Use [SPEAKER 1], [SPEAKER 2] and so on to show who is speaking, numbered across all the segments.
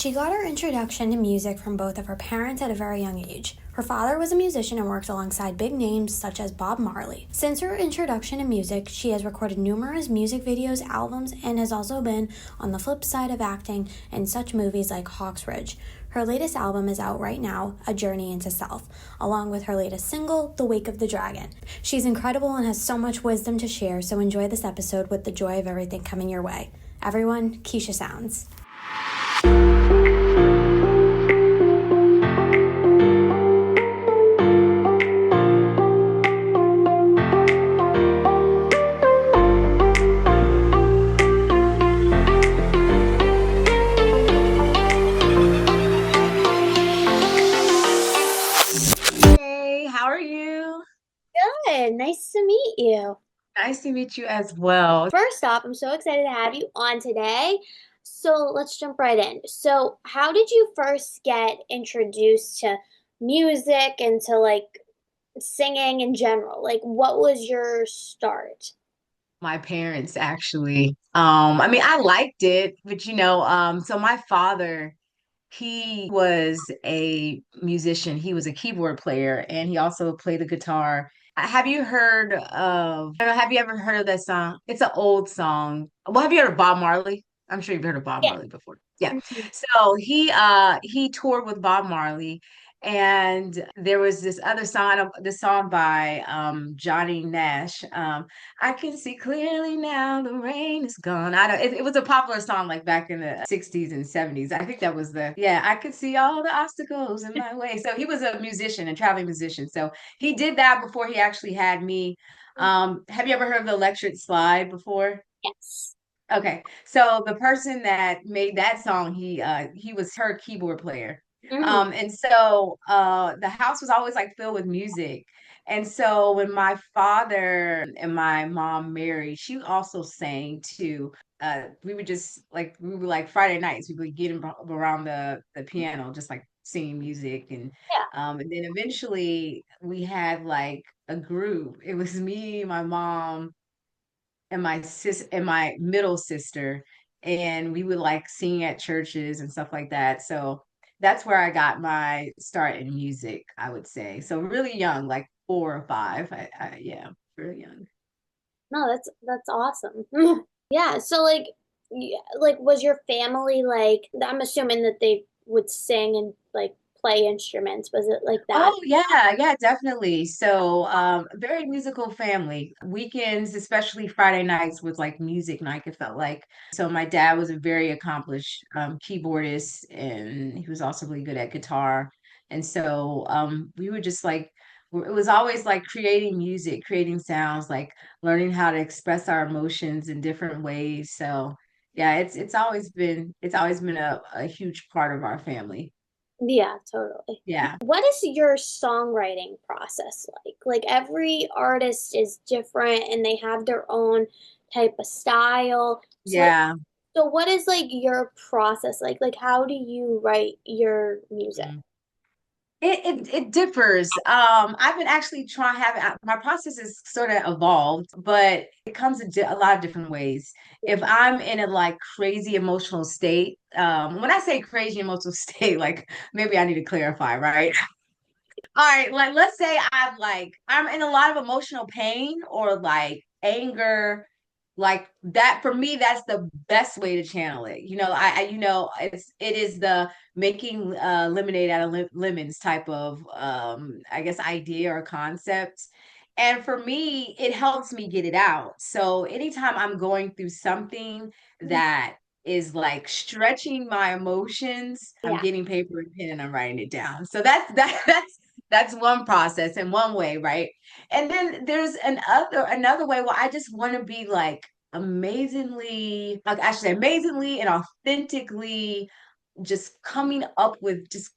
[SPEAKER 1] She got her introduction to music from both of her parents at a very young age. Her father was a musician and worked alongside big names such as Bob Marley. Since her introduction to music, she has recorded numerous music videos, albums, and has also been on the flip side of acting in such movies like Hawks Ridge. Her latest album is out right now, A Journey into Self, along with her latest single, The Wake of the Dragon. She's incredible and has so much wisdom to share, so enjoy this episode with the joy of everything coming your way. Everyone, Keisha Sounds.
[SPEAKER 2] Hey, how are you?
[SPEAKER 1] Good. Nice to meet you.
[SPEAKER 2] Nice to meet you as well.
[SPEAKER 1] First off, I'm so excited to have you on today. So let's jump right in. So, how did you first get introduced to music and to singing in general? Like, what was your start?
[SPEAKER 2] My parents actually. I mean, I liked it, but so my father, he was a musician. He was a keyboard player and he also played the guitar. Have you heard of, I don't know, have you ever heard of that song? It's an old song. Well, have you heard of Bob Marley? I'm sure you've heard of Bob
[SPEAKER 1] Yeah.
[SPEAKER 2] Marley before. Yeah.
[SPEAKER 1] Mhm.
[SPEAKER 2] So he toured with Bob Marley and there was this song by Johnny Nash. I can see clearly now the rain is gone. I don't it was a popular song like back in the 60s and 70s. I think that was I could see all the obstacles in my way. So he was a musician, a traveling musician. So he did that before he actually had me. Have you ever heard of the electric slide before?
[SPEAKER 1] Yes.
[SPEAKER 2] Okay. So the person that made that song, he was her keyboard player.
[SPEAKER 1] Hmm.
[SPEAKER 2] And so the house was always like filled with music. And so when my father and my mom married, she also sang too. We were like Friday nights, we would get around the piano, just like singing music
[SPEAKER 1] Yeah.
[SPEAKER 2] and then eventually we had like a group. It was me, my mom, and my middle sister, and we would like sing at churches and stuff like that. So that's where I got my start in music, I would say. So really young, like 4 or 5. Yeah, really young.
[SPEAKER 1] No, that's awesome. Yeah. So was your family like? I'm assuming that they would sing and play instruments. Was it like that?
[SPEAKER 2] Oh yeah, yeah, definitely. So, very musical family. Weekends, especially Friday nights, was like music night, it felt like. So my dad was a very accomplished keyboardist, and he was also really good at guitar. And so we were just like it was always like creating music, creating sounds, like learning how to express our emotions in different ways. So yeah, it's always been a huge part of our family.
[SPEAKER 1] Yeah, totally.
[SPEAKER 2] Yeah.
[SPEAKER 1] What is your songwriting process like? Like every artist is different and they have their own type of style.
[SPEAKER 2] Yeah.
[SPEAKER 1] So what is like your process like? Like how do you write your music?
[SPEAKER 2] It differs. I've been actually trying having my process is sort of evolved, but it comes in a lot of different ways. If I'm in a like crazy emotional state, when I say crazy emotional state, like maybe I need to clarify, right? All right, like let's say I'm in a lot of emotional pain or like anger, like that for me, that's the best way to channel it. It is the making lemonade out of lemons type of I guess idea or concept. And for me, it helps me get it out. So anytime I'm going through something that is like stretching my emotions, I'm
[SPEAKER 1] Yeah.
[SPEAKER 2] getting paper and pen and I'm writing it down. So that's one process and one way, right? And then there's another way where I just want to be like amazingly and authentically just coming up with just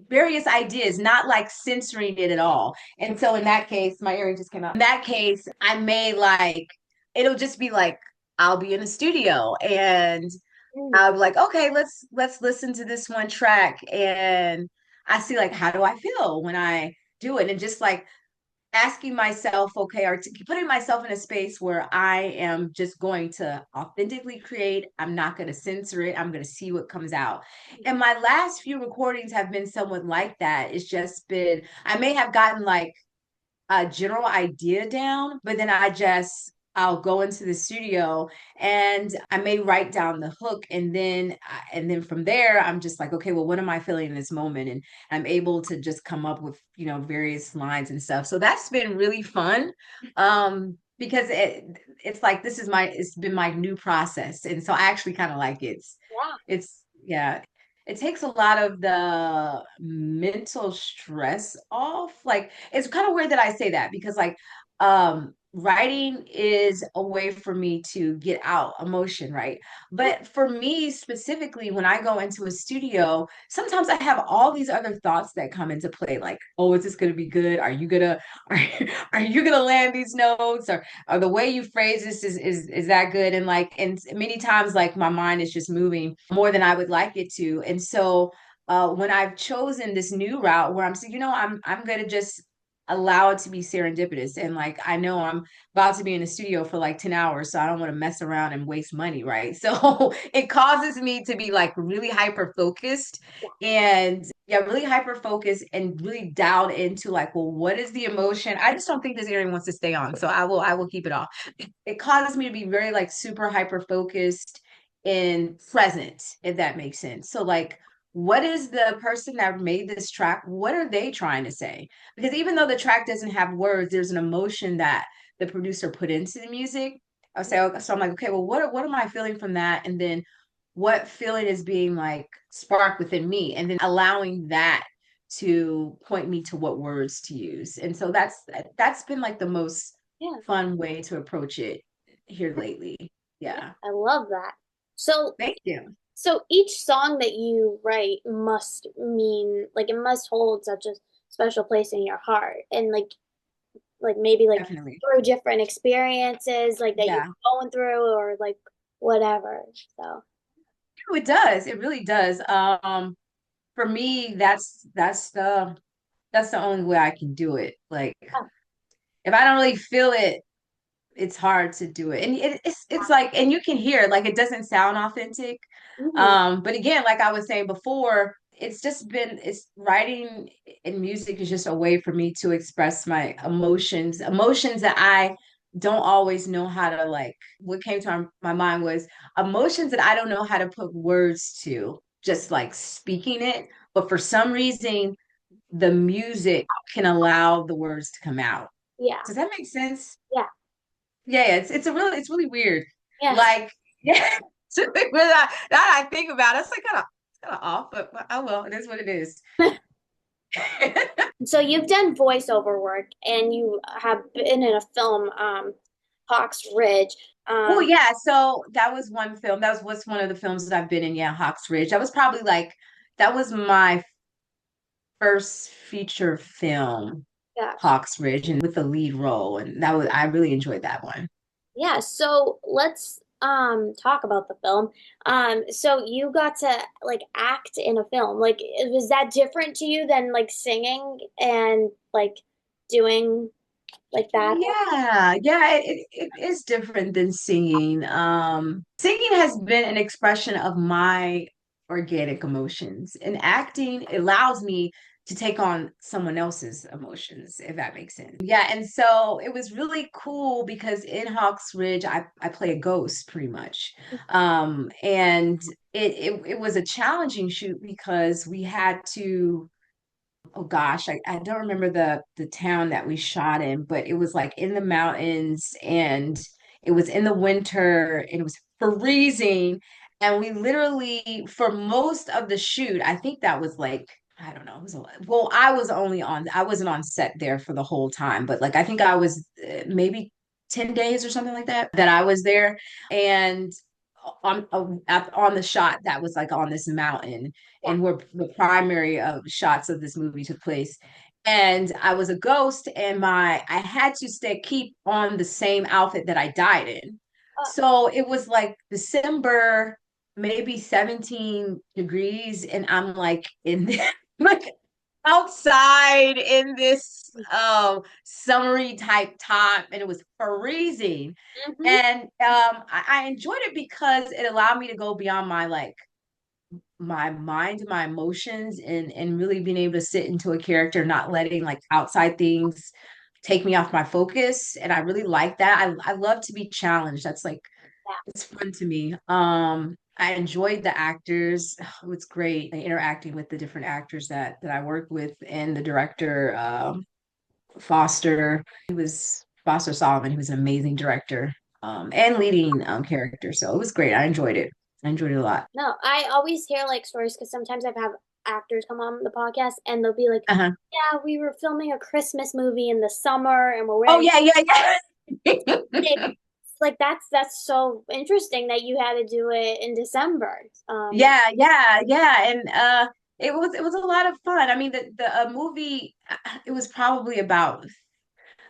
[SPEAKER 2] various ideas, not like censoring it at all. And so in that case, my earring just came out. In that case, I may like it'll just be like I'll be in a studio and
[SPEAKER 1] Mm.
[SPEAKER 2] I'll be like, okay, let's listen to this one track and I see like how do I feel when I do it and just like asking myself, okay, or putting myself in a space where I am just going to authentically create. I'm not going to censor it. I'm going to see what comes out. And my last few recordings have been somewhat like that. It's just been, I may have gotten like a general idea down, but then I'll go into the studio and I may write down the hook, and then from there I'm just like, okay, well, what am I feeling in this moment? And I'm able to just come up with, various lines and stuff. So that's been really fun. Because it's like it's been my new process. And so I actually kind of like it.
[SPEAKER 1] Yeah.
[SPEAKER 2] It's yeah, it takes a lot of the mental stress off. Like it's kind of weird that I say that because like writing is a way for me to get out emotion, right? But for me specifically, when I go into a studio, sometimes I have all these other thoughts that come into play, like, oh, is this gonna be good? Are, are you gonna land these notes? Or the way you phrase this is that good? And many times like my mind is just moving more than I would like it to. And so when I've chosen this new route where I'm saying, I'm gonna just allow it to be serendipitous. And like I know I'm about to be in the studio for like 10 hours, so I don't want to mess around and waste money, right? So it causes me to be like really hyper focused and yeah, really hyper focused and really dialed into like, well, what is the emotion? I just don't think this area wants to stay on. So I will keep it off. It causes me to be very like super hyper focused and present, if that makes sense. So like what is the person that made this track? What are they trying to say? Because even though the track doesn't have words, there's an emotion that the producer put into the music. I'll say, okay, so I'm like, okay, well, what am I feeling from that? And then what feeling is being like sparked within me? And then allowing that to point me to what words to use. And so that's been like the most
[SPEAKER 1] Yeah.
[SPEAKER 2] fun way to approach it here lately.
[SPEAKER 1] Yeah.
[SPEAKER 2] Yeah.
[SPEAKER 1] I love that. So
[SPEAKER 2] Thank you.
[SPEAKER 1] so each song that you write must mean like it must hold such a special place in your heart and like maybe like
[SPEAKER 2] Definitely.
[SPEAKER 1] through different experiences like that you're
[SPEAKER 2] Yeah.
[SPEAKER 1] going through or like whatever. So
[SPEAKER 2] It does. It really does. For me, that's the only way I can do it. Like
[SPEAKER 1] yeah.
[SPEAKER 2] if I don't really feel it, it's hard to do it. And it's like, and you can hear it, like it doesn't sound authentic.
[SPEAKER 1] Mhm.
[SPEAKER 2] But again, like I was saying before, it's writing and music is just a way for me to express my emotions that I don't always know how to like. What came to my mind was emotions that I don't know how to put words to, just like speaking it. But for some reason, the music can allow the words to come out.
[SPEAKER 1] Yeah.
[SPEAKER 2] Does that make sense?
[SPEAKER 1] Yeah.
[SPEAKER 2] Yeah, it's really weird.
[SPEAKER 1] Yeah.
[SPEAKER 2] Like, yeah, now I think about it, it's like kind of off, but oh well, it is what it is.
[SPEAKER 1] So you've done voiceover work and you have been in a film, Hawks Ridge.
[SPEAKER 2] Oh
[SPEAKER 1] Um,
[SPEAKER 2] yeah, so that was one film. That was what's one of the films that I've been in. Yeah, Hawks Ridge. That was my first feature film,
[SPEAKER 1] gosh.
[SPEAKER 2] Hawks Ridge, and with the lead role, and that was I really enjoyed that one.
[SPEAKER 1] Yeah, so let's talk about the film. So you got to like act in a film. Like was that different to you than like singing and like doing like that?
[SPEAKER 2] Yeah, yeah, it is different than singing. Singing has been an expression of my organic emotions, and acting allows me to take on someone else's emotions, if that makes sense. Yeah, and so it was really cool because in Hawks Ridge, I play a ghost pretty much. And it was a challenging shoot because we had to oh gosh, I don't remember the town that we shot in, but it was like in the mountains and it was in the winter and it was freezing. And we literally, for most of the shoot, I think that was like, I don't know, it was well, I wasn't on set there for the whole time, but like I think I was maybe 10 days or something like that I was there. And on the shot that was like on this mountain
[SPEAKER 1] Yeah.
[SPEAKER 2] and where the primary shots of this movie took place. And I was a ghost, and I had to keep on the same outfit that I died in. So it was like December, maybe 17 degrees, and I'm like in like outside in this summery type top, and it was freezing.
[SPEAKER 1] Hmm.
[SPEAKER 2] And I enjoyed it because it allowed me to go beyond my like my mind, my emotions, and really being able to sit into a character, not letting like outside things take me off my focus. And I really like that. I love to be challenged. That's like it's fun to me. I enjoyed the actors. It was great interacting with the different actors that I worked with, and the director, Foster. He was Foster Solomon. He was an amazing director, and leading character. So it was great. I enjoyed it. I enjoyed it a lot.
[SPEAKER 1] No, I always hear like stories because sometimes I've had actors come on the podcast and they'll be like,
[SPEAKER 2] Uh-huh.
[SPEAKER 1] "Yeah, we were filming a Christmas movie in the summer and we're
[SPEAKER 2] Oh
[SPEAKER 1] wearing
[SPEAKER 2] yeah, yeah, yeah.
[SPEAKER 1] it." Like that's so interesting that you had to do it in December.
[SPEAKER 2] Yeah, yeah, yeah. And it was a lot of fun. I mean, the movie, it was probably about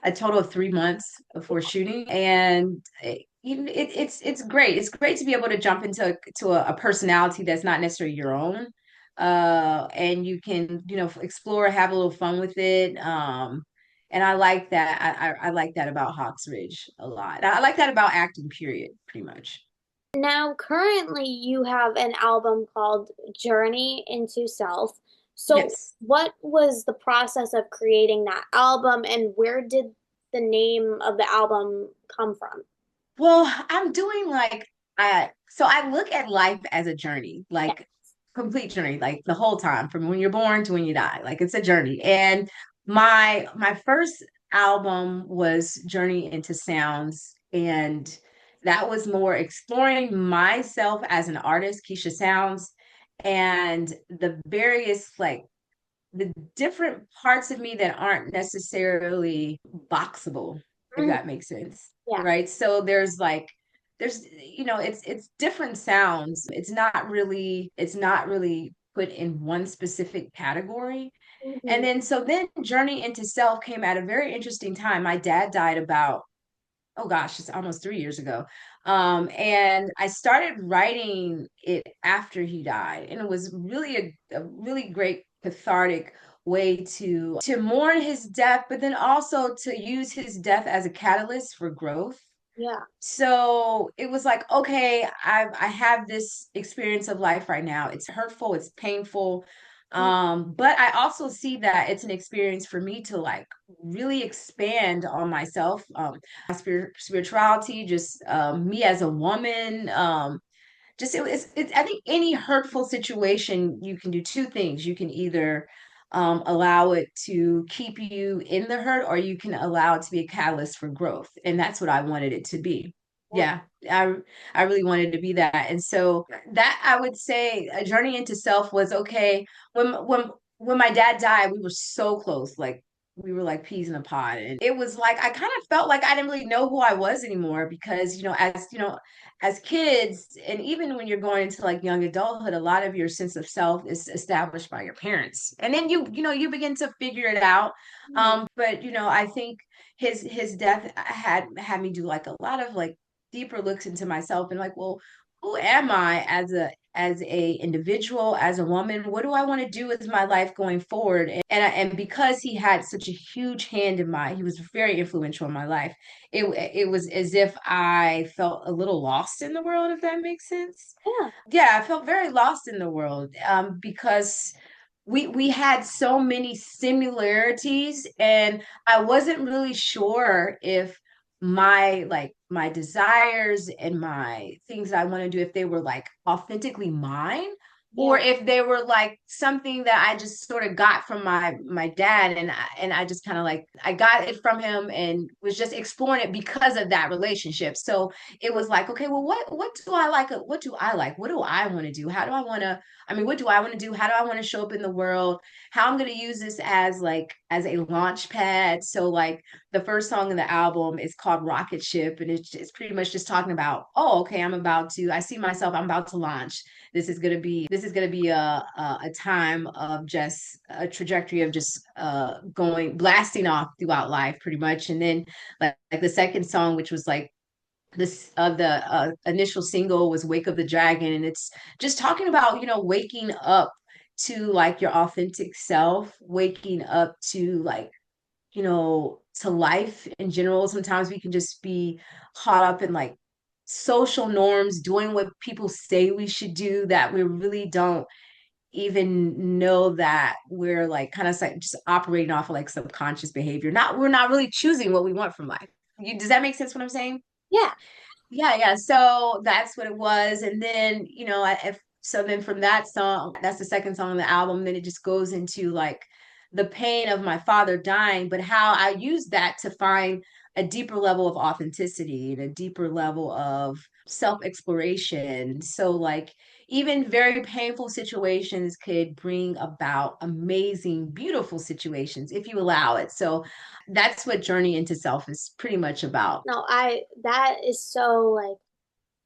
[SPEAKER 2] a total of 3 months before shooting, and it's great. It's great to be able to jump into a personality that's not necessarily your own, and you can explore, have a little fun with it. And I like that. I like that about Hawks Ridge a lot. I like that about acting. Period. Pretty much.
[SPEAKER 1] Now, currently, you have an album called Journey into Self. So,
[SPEAKER 2] Yes.
[SPEAKER 1] what was the process of creating that album, and where did the name of the album come from?
[SPEAKER 2] Well, I'm doing like so I look at life as a journey,
[SPEAKER 1] Yeah.
[SPEAKER 2] like complete journey, like the whole time from when you're born to when you die. Like it's a journey. And my first album was Journey into Sounds, and that was more exploring myself as an artist, Keisha Sounds, and the various like the different parts of me that aren't necessarily boxable, if
[SPEAKER 1] Mhm.
[SPEAKER 2] that makes sense.
[SPEAKER 1] Yeah.
[SPEAKER 2] Right. So there's it's different sounds. It's not really put in one specific category. And
[SPEAKER 1] Mhm.
[SPEAKER 2] then Journey into Self came at a very interesting time. My dad died about, oh gosh, it's almost 3 years ago. And I started writing it after he died. And it was really a really great cathartic way to mourn his death, but then also to use his death as a catalyst for growth.
[SPEAKER 1] Yeah.
[SPEAKER 2] So it was like, okay, I have this experience of life right now. It's hurtful, it's painful. But I also see that it's an experience for me to like really expand on myself, my spirituality, just me as a woman, just it's I think any hurtful situation you can do two things. You can either allow it to keep you in the hurt, or you can allow it to be a catalyst for growth, and that's what I wanted it to be. Yeah, i I really wanted to be that. And so that, I would say, a journey into self was okay. When my dad died, we were so close, like we were like peas in a pod, and it was like I kind of felt like I didn't really know who I was anymore, because as kids, and even when you're going into like young adulthood, a lot of your sense of self is established by your parents, and then you begin to figure it out.
[SPEAKER 1] Mhm.
[SPEAKER 2] But I think his death had me do like a lot of like deeper looks into myself, and like, well, who am I as a individual, as a woman? What do I want to do with my life going forward? And because he had such a huge hand in he was very influential in my life. It was as if I felt a little lost in the world, if that makes sense.
[SPEAKER 1] Yeah.
[SPEAKER 2] Yeah, I felt very lost in the world, because we had so many similarities, and I wasn't really sure if my desires and my things that I want to do, if they were like authentically mine, or
[SPEAKER 1] Yeah.
[SPEAKER 2] if they were like something that I just sort of got from my dad, and I just kind of like I got it from him and was just exploring it because of that relationship. So it was like, okay, well, what do I like? What do I like? What do I want to do? How do I want to I mean, what do I want to do? How do I want to show up in the world? How I'm going to use this as a launch pad. So like the first song in the album is called Rocket Ship, and it's pretty much just talking about, oh, okay, I see myself, I'm about to launch. This is gonna be a time of just a trajectory of just going blasting off throughout life, pretty much. And then like the second song, which was like this the initial single, was Wake of the Dragon, and it's just talking about waking up to like your authentic self, waking up to like, to life in general. Sometimes we can just be caught up in like social norms, doing what people say we should do that we really don't even know that we're like kind of like just operating off of like subconscious behavior. We're not really choosing what we want from life. Does that make sense what I'm saying?
[SPEAKER 1] Yeah.
[SPEAKER 2] Yeah, yeah. So that's what it was. And then, so then from that song, that's the second song on the album, then it just goes into like the pain of my father dying, but how I use that to find a deeper level of authenticity and a deeper level of self-exploration. So like even very painful situations could bring about amazing, beautiful situations if you allow it. So that's what Journey into Self is pretty much about.
[SPEAKER 1] No, that is so like,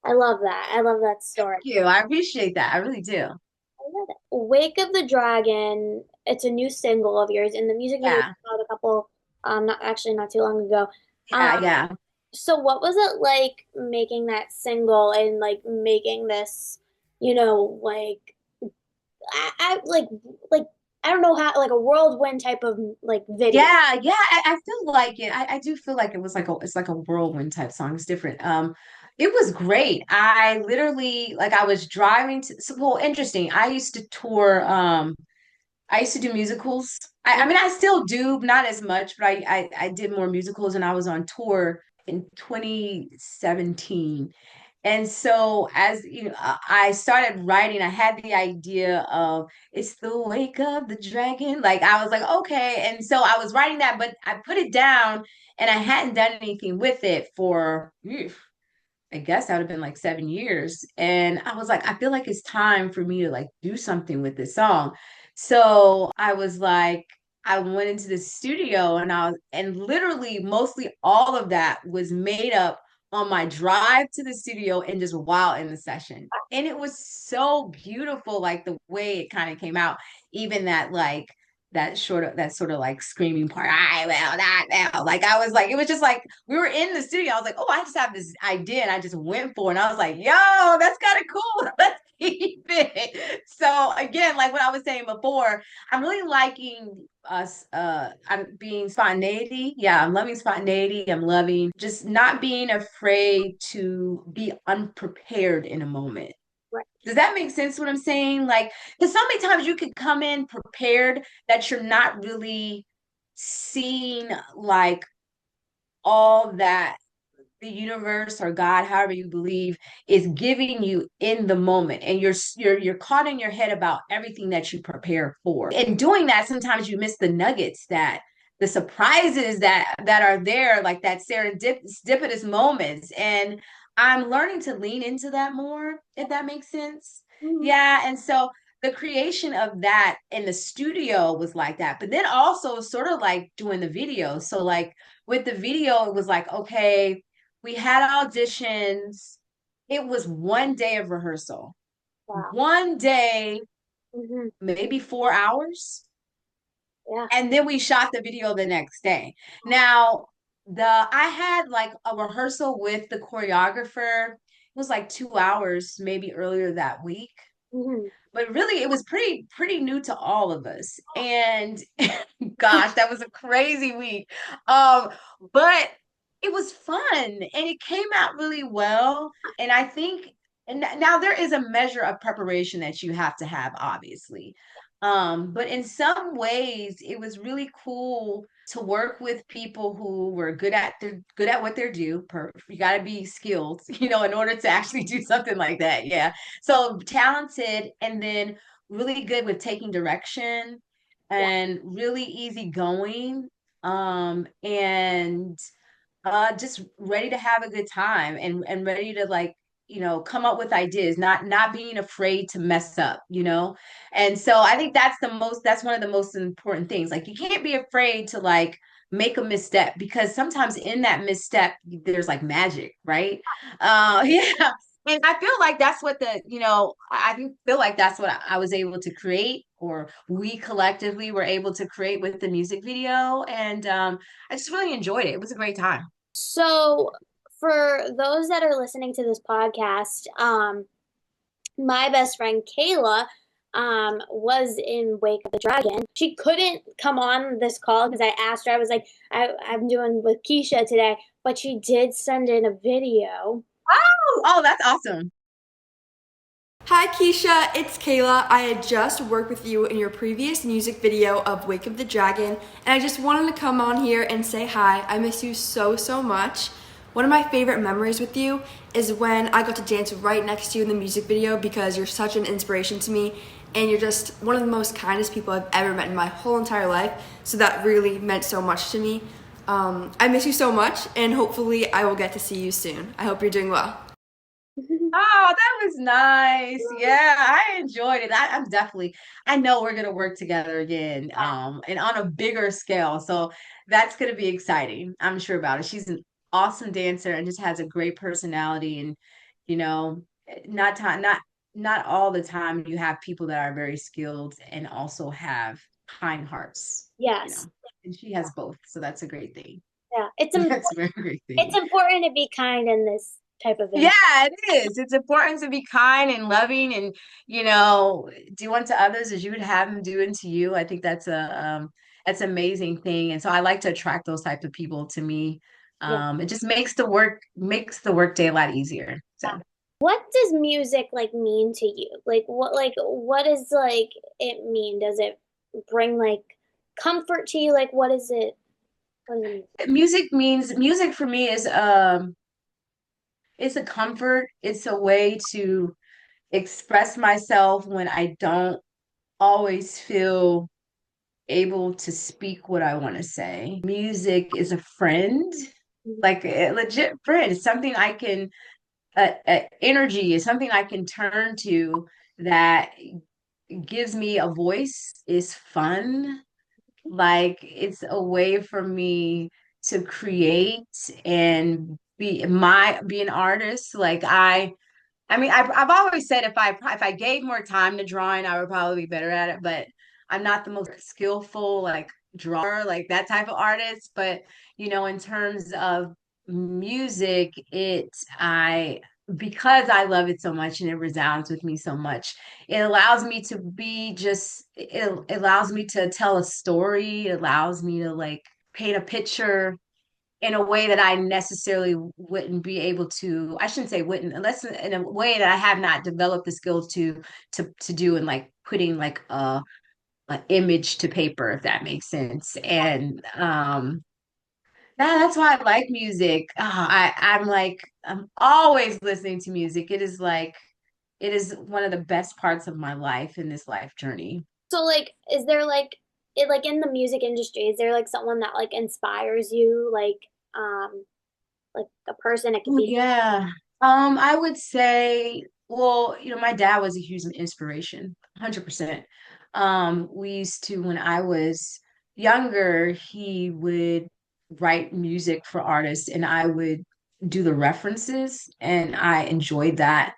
[SPEAKER 1] I love that. I love that story.
[SPEAKER 2] You. I appreciate that. I really do.
[SPEAKER 1] I love it. Wake of the Dragon, it's a new single of yours, and the music video
[SPEAKER 2] Yeah.
[SPEAKER 1] came out a couple, not too long ago.
[SPEAKER 2] Yeah. Yeah.
[SPEAKER 1] So what was it like making that single and like making this, you know, like I like I don't know how like a whirlwind type of like video.
[SPEAKER 2] Yeah. Yeah. I feel like it. I do feel like it was like it's like a whirlwind type song. It's different. It was great. I literally like I was driving to so well, interesting. I used to tour, I used to do musicals. I mean I still do, not as much, but I did more musicals and I was on tour in 2017. And so as I started writing, I had the idea of it's the wake of the dragon. Like I was like, okay. And so I was writing that, but I put it down and I hadn't done anything with it for I guess that would have been like 7 years. And I was like, I feel like it's time for me to like do something with this song. So I was like, I went into the studio and literally mostly all of that was made up on my drive to the studio and just while in the session. And it was so beautiful, like the way it kind of came out, even that sort of like screaming part. I will not now. Like I was like, it was just like we were in the studio. I was like, oh, I just have this idea, and I just went for it. And I was like, yo, that's kind of cool. Let's keep it. So again, like what I was saying before, I'm really liking us. I'm being spontaneity. Yeah, I'm loving spontaneity. I'm loving just not being afraid to be unprepared in a moment.
[SPEAKER 1] Right.
[SPEAKER 2] Does that make sense what I'm saying? Like, because so many times you could come in prepared that you're not really seeing like all that the universe or God, however you believe, is giving you in the moment, and you're caught in your head about everything that you prepare for. And doing that, sometimes you miss the nuggets that the surprises that are there, like that serendipitous moments. And I'm learning to lean into that more, if that makes sense.
[SPEAKER 1] Mhm.
[SPEAKER 2] Yeah, and so the creation of that in the studio was like that, but then also sort of like doing the video. So like with the video, it was like, okay, we had auditions. It was one day of rehearsal,
[SPEAKER 1] Wow.
[SPEAKER 2] one day,
[SPEAKER 1] Hmm.
[SPEAKER 2] maybe 4 hours.
[SPEAKER 1] Yeah.
[SPEAKER 2] And then we shot the video the next day. Now, I had like a rehearsal with the choreographer. It was like 2 hours, maybe earlier that week.
[SPEAKER 1] Hmm.
[SPEAKER 2] But really it was pretty new to all of us. And gosh, that was a crazy week. But it was fun and it came out really well. And I think, and now there is a measure of preparation that you have to have, obviously. But in some ways it was really cool to work with people who were good at what they do. You got to be skilled, in order to actually do something like that. Yeah. So talented, and then really good with taking direction
[SPEAKER 1] Yeah.
[SPEAKER 2] and really easygoing. And just ready to have a good time, and ready to like come up with ideas, not being afraid to mess up. And so I think that's one of the most important things. Like you can't be afraid to like make a misstep, because sometimes in that misstep there's like magic, right? Yeah. And I feel like that's what feel like that's what I was able to create, or we collectively were able to create with the music video. And I just really enjoyed it. It was a great time.
[SPEAKER 1] So for those that are listening to this podcast, my best friend Kayla, was in Wake of the Dragon. She couldn't come on this call because I asked her. I was like, I'm doing with Keisha today, but she did send in a video.
[SPEAKER 2] Oh, that's awesome.
[SPEAKER 3] Hi Keisha, it's Kayla. I had just worked with you in your previous music video of Wake of the Dragon, and I just wanted to come on here and say hi. I miss you so, so much. One of my favorite memories with you is when I got to dance right next to you in the music video because you're such an inspiration to me and you're just one of the most kindest people I've ever met in my whole entire life. So that really meant so much to me. I miss you so much and hopefully I will get to see you soon. I hope you're doing well.
[SPEAKER 2] Oh, that was nice. Yeah, I enjoyed it. I'm definitely, I know we're gonna work together again, and on a bigger scale. So that's gonna be exciting. I'm sure about it. She's an awesome dancer and just has a great personality. And you know, not time, not all the time you have people that are very skilled and also have kind hearts, you
[SPEAKER 1] Yes.
[SPEAKER 2] know. And she has both, so that's a great thing.
[SPEAKER 1] Yeah.
[SPEAKER 2] That's a very great
[SPEAKER 1] It's
[SPEAKER 2] thing.
[SPEAKER 1] important to be kind in this type of
[SPEAKER 2] Yeah,
[SPEAKER 1] environment.
[SPEAKER 2] it is. It's important to be kind and loving and, do unto others as you would have them do unto you. I think that's an amazing thing. And so I like to attract those types of people to me.
[SPEAKER 1] Yeah.
[SPEAKER 2] It just makes the work day a lot easier. So
[SPEAKER 1] What does music like mean to you? What is like it mean? Does it bring like comfort to you? Like what is it? What does it mean?
[SPEAKER 2] music for me is it's a comfort. It's a way to express myself when I don't always feel able to speak what I want to say. Music is a friend, like a legit friend. It's something I can, energy is something I can turn to that gives me a voice, is fun. Like it's a way for me to create and be an artist. I mean, I've always said if I gave more time to drawing, I would probably be better at it. But I'm not the most skillful like drawer, like that type of artist. But in terms of music, because I love it so much and it resounds with me so much, it allows me to be just it allows me to tell a story. It allows me to like paint a picture in a way that I necessarily wouldn't be able to, I shouldn't say wouldn't, unless in a way that I have not developed the skills to do and like putting like a image to paper, if that makes sense. And that's why I like music. I'm always listening to music. It is one of the best parts of my life in this life journey.
[SPEAKER 1] So like is there like it like in the music industry, is there like someone that like inspires you like a person it could
[SPEAKER 2] Oh
[SPEAKER 1] be
[SPEAKER 2] yeah. I would say, well, my dad was a huge inspiration, 100%. We used to, when I was younger, he would write music for artists and I would do the references and I enjoyed that.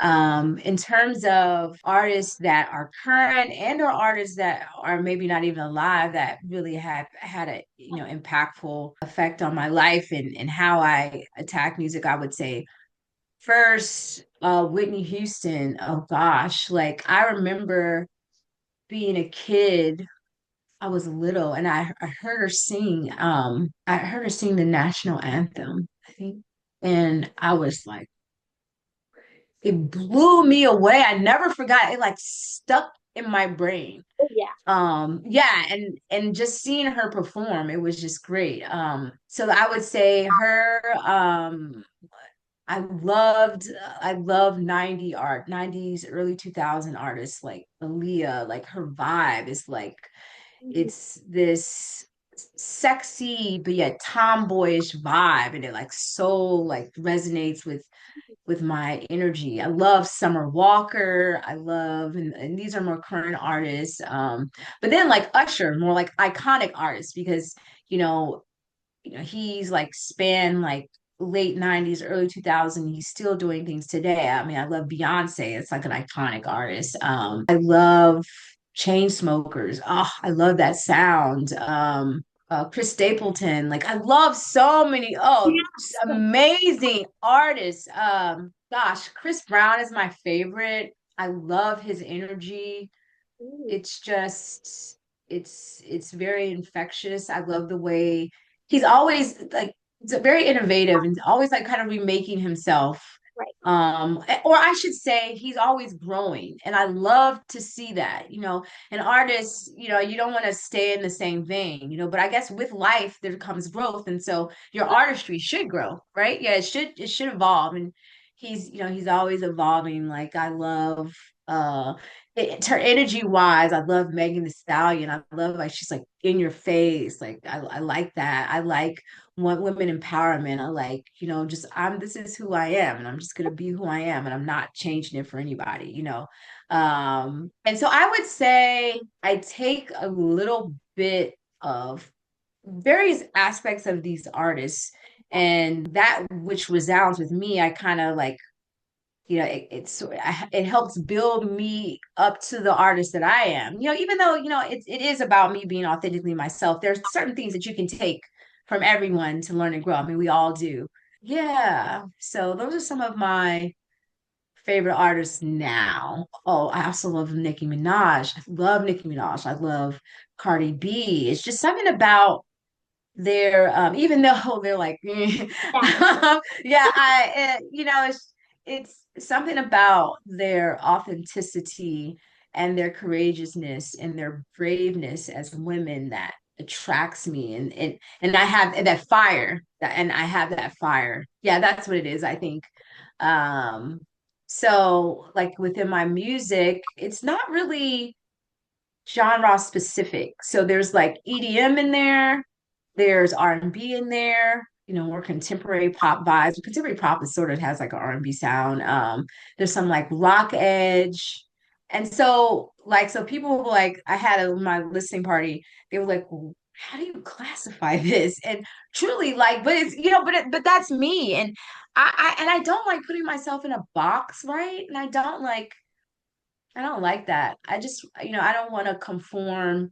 [SPEAKER 2] In terms of artists that are current and or artists that are maybe not even alive that really have had a impactful effect on my life and how I attack music, I would say first Whitney Houston. Oh gosh, like I remember being a kid. I was little and I heard her sing the national anthem, I think. And I was like, it blew me away. I never forgot it, like stuck in my brain.
[SPEAKER 1] oh yeah.
[SPEAKER 2] Yeah, and just seeing her perform, it was just great. So I would say her. I loved 90s, early 2000 artists like Aaliyah. Like her vibe is like
[SPEAKER 1] Mhm.
[SPEAKER 2] it's this sexy but yet tomboyish vibe, and it like so like resonates with my energy. I love Summer Walker. And these are more current artists. But then like Usher, more like iconic artists because, you know, he's like span like late 90s, early 2000s. He's still doing things today. I mean, I love Beyonce. It's like an iconic artist. I love Chainsmokers. Oh, I love that sound. Chris Stapleton. Like I love so many just
[SPEAKER 1] Yes.
[SPEAKER 2] amazing artists. Gosh, Chris Brown is my favorite. I love his energy.
[SPEAKER 1] Ooh,
[SPEAKER 2] It's just it's very infectious. I love the way he's always like it's very innovative and always like kind of remaking himself.
[SPEAKER 1] right.
[SPEAKER 2] Or I should say he's always growing. And I love to see that. An artist, you don't want to stay in the same vein, but I guess with life there comes growth. And so your artistry should grow, right? Yeah, it should evolve. And he's always evolving. Like I love her energy wise, I love Megan Thee Stallion. I love like she's like in your face. Like I like that. I like women empowerment. I like, just this is who I am and I'm just gonna be who I am and I'm not changing it for anybody. And so I would say I take a little bit of various aspects of these artists and that which resounds with me, I kind of like it helps build me up to the artist that I am. Even though it is about me being authentically myself. There's certain things that you can take from everyone to learn and grow. I mean, we all do. Yeah. So those are some of my favorite artists now. Oh, I also love Nicki Minaj. I love Nicki Minaj. I love Cardi B. It's just something about they're even though they're like
[SPEAKER 1] Yeah.
[SPEAKER 2] yeah it's something about their authenticity and their courageousness and their braveness as women that attracts me and I have that fire and I have that fire. Yeah, that's what it is, I think. So like within my music, it's not really genre specific. So there's like EDM in there, there's R&B in there, more contemporary pop vibes. Contemporary pop is sort of has like an R&B sound. There's some like rock edge. And so people were like, I had my listening party, they were like, well, how do you classify this? And truly like, but it's, but that's me. And I don't like putting myself in a box, right? And I don't like that. I just, I don't want to conform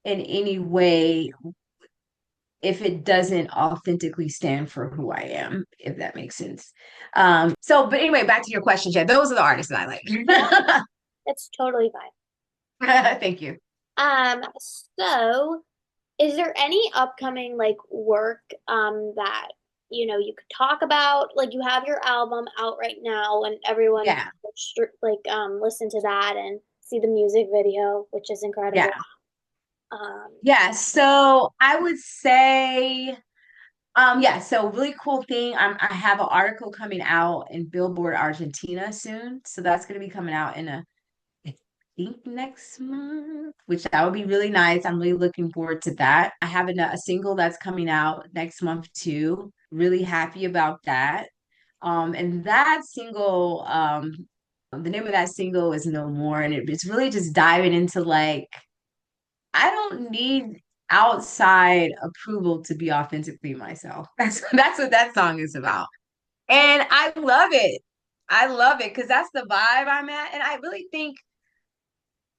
[SPEAKER 2] in any way if it doesn't authentically stand for who I am, if that makes sense. But anyway, back to your question, Chad. Those are the artists that I like.
[SPEAKER 1] It's totally fine.
[SPEAKER 2] Thank you.
[SPEAKER 1] Um, so is there any upcoming like work that you could talk about? Like you have your album out right now and everyone
[SPEAKER 2] Yeah,
[SPEAKER 1] like listen to that and see the music video, which is incredible.
[SPEAKER 2] yeah,
[SPEAKER 1] Um,
[SPEAKER 2] yeah. So I would say, yeah. So really cool thing. I have an article coming out in Billboard Argentina soon. So that's going to be coming out I think next month, which that would be really nice. I'm really looking forward to that. I have a single that's coming out next month too. Really happy about that. And that single, the name of that single is No More, and it's really just diving into like I don't need outside approval to be authentically myself. That's what that song is about. And I love it. I love it because that's the vibe I'm at. And I really think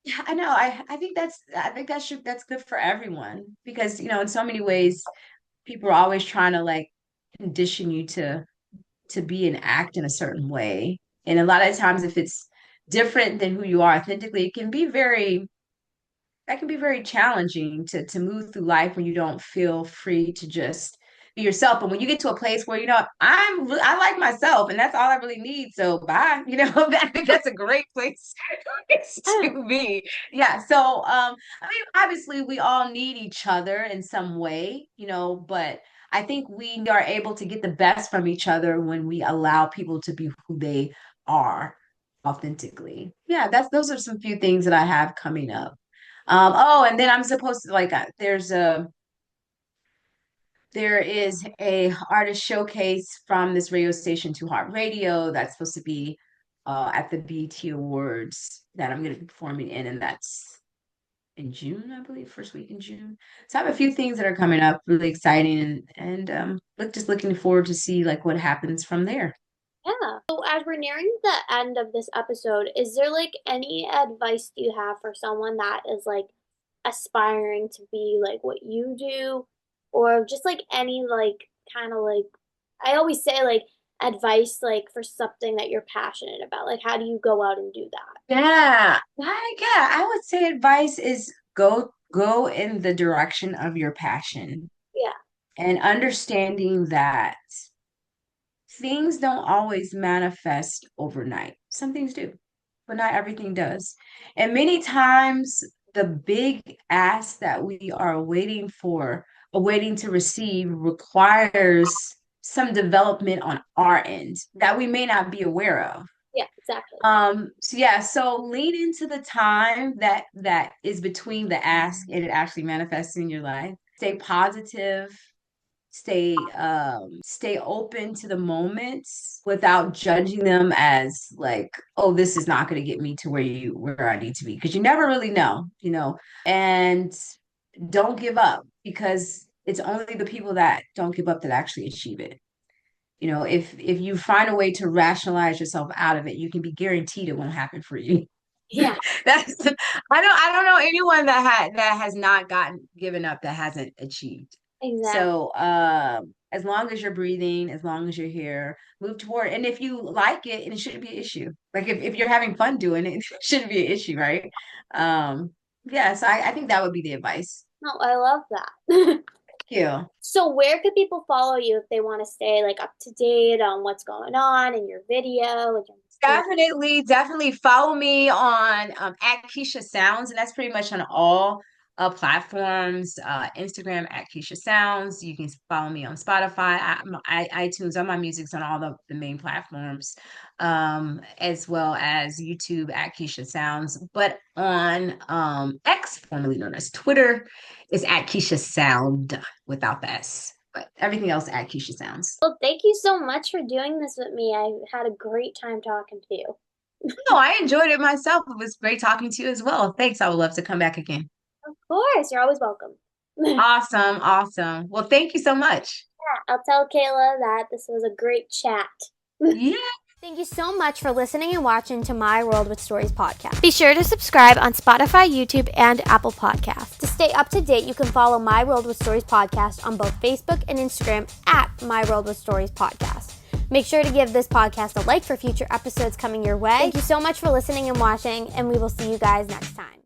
[SPEAKER 2] yeah, I know. I think that's good for everyone because in so many ways people are always trying to like condition you to be and act in a certain way. And a lot of times if it's different than who you are authentically, that can be very challenging to move through life when you don't feel free to just be yourself. But when you get to a place where I like myself, and that's all I really need. So bye. I think that's a great place to be. Yeah. So I mean, obviously, we all need each other in some way, but I think we are able to get the best from each other when we allow people to be who they are authentically. Yeah, those are some few things that I have coming up. Oh, and then I'm supposed to like there is a artist showcase from this radio station to Heart Radio that's supposed to be at the BT Awards that I'm going to be performing in, and that's in June, I believe, first week in June. So I have a few things that are coming up, really exciting, and just looking forward to see like what happens from there.
[SPEAKER 1] yeah. So as we're nearing the end of this episode, is there like any advice you have for someone that is like aspiring to be like what you do, or just like any like kind of like I always say like advice like for something that you're passionate about? Like how do you go out and do that?
[SPEAKER 2] Yeah, I would say advice is go in the direction of your passion
[SPEAKER 1] Yeah,
[SPEAKER 2] and understanding that things don't always manifest overnight. Some things do, but not everything does. And many times, the big ask that we are waiting for, or waiting to receive, requires some development on our end that we may not be aware of.
[SPEAKER 1] yeah, exactly.
[SPEAKER 2] So lean into the time that is between the ask and it actually manifests in your life. Stay positive, stay open to the moments without judging them as like, oh, this is not going to get me to where I need to be, because you never really know. And don't give up, because it's only the people that don't give up that actually achieve it. If you find a way to rationalize yourself out of it, you can be guaranteed it won't happen for you.
[SPEAKER 1] Yeah,
[SPEAKER 2] That's I don't know anyone that has not given up, that hasn't achieved.
[SPEAKER 1] exactly.
[SPEAKER 2] So as long as you're breathing, as long as you're here, move toward. And if you like it, and it shouldn't be an issue. Like if you're having fun doing it, it shouldn't be an issue, right? Yeah, so I think that would be the advice.
[SPEAKER 1] No, I love that.
[SPEAKER 2] Thank you.
[SPEAKER 1] So where could people follow you if they want to stay like up to date on what's going on in your video? Like,
[SPEAKER 2] Definitely follow me on at Keisha Sounds, and that's pretty much on all platforms. Instagram at Keisha Sounds. You can follow me on Spotify, iTunes. All my music's on all the main platforms, as well as YouTube at Keisha Sounds. But on X, formerly known as Twitter, is at Keisha Sound without the S. But everything else at Keisha Sounds.
[SPEAKER 1] well, thank you so much for doing this with me. I had a great time talking to you.
[SPEAKER 2] No, I enjoyed it myself. It was great talking to you as well. Thanks. I would love to come back again.
[SPEAKER 1] Of course, you're always welcome.
[SPEAKER 2] Awesome. Well, thank you so much.
[SPEAKER 1] I'll tell Kayla that this was a great chat.
[SPEAKER 2] Yeah.
[SPEAKER 1] Thank you so much for listening and watching to My World with Stories podcast. Be sure to subscribe on Spotify, YouTube, and Apple Podcasts. To stay up to date, you can follow My World with Stories podcast on both Facebook and Instagram at My World with Stories podcast. Make sure to give this podcast a like for future episodes coming your way. Thank you so much for listening and watching, and we will see you guys next time.